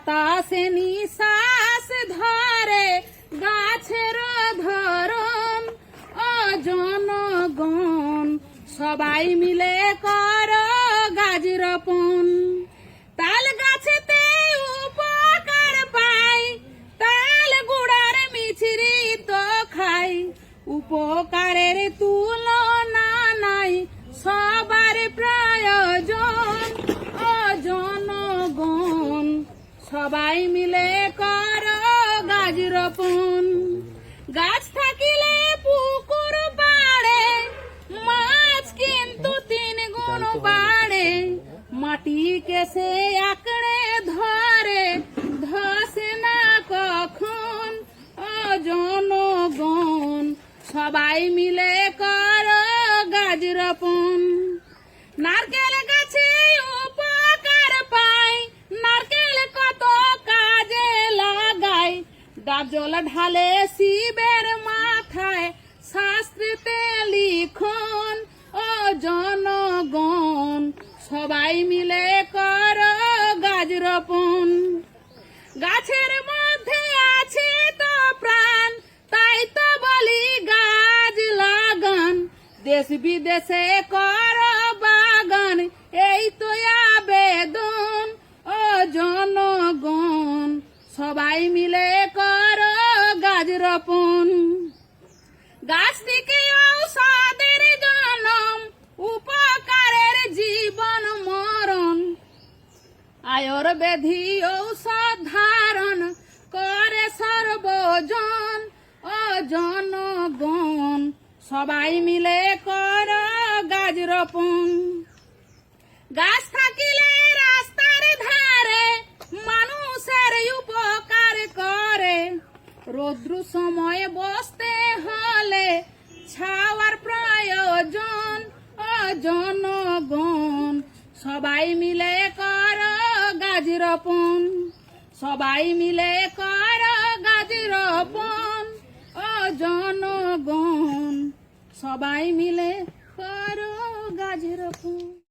বাতাসে নিশ্বাস ধরে গাছের ধরন ও জনগণ সবাই মিলে কর গাছ রোপণ। তাল গাছেতে উপকার পাই, তাল গুড়ার মিছরি তো খাই, উপকারের তুলনা নাই, সবার প্রয়োজন ও জনগণ সবাই মিলে কর গাছ রোপণ। গাছ থাকিলে পুকুর বাড়ে, মাছ কিন্তু 3 গুণ বাড়ে, মাটিকে সে আঁকড়ে ধরে, ধসে না কখন ও জনগণ সবাই মিলে কর গাছ রোপণ। নারকেল গাছে উপকার পাই, নারকেল কত কাজে লাগাই, ডাব জল ঢালে শিবের মাথায়, শাস্ত্রেতে লিখন ও জনগণ সবাই মিলে কর গাছ রোপণ। গাছের মধ্যে আছে তো প্রাণ, তাই তো বলি গাছ লাগান, দেশ বিদেশে কর বাগান, এই তো আবেদন ও জনগণ সবাই মিলে কর গাছ রোপণ। গাছ থেকে ঔষধের জনম, উপকারের জীবন মরণ, আয়ুর্বেদী ঔষধ ধারণ করে সর্বজন ও জনগণ সবাই মিলে কর গাছ রোপণ। গাছ থাকিলে রাস্তার ধারে মানুষের উপকার করে, রৌদ্র সময় বসতে হলে ছাওয়ার প্রয়োজন ও জনগণ সবাই মিলে কর গাছ রোপণ। সবাই মিলে কর গাছ রোপণ ও জনগণ সবাই মিলে কর গাছ রোপণ।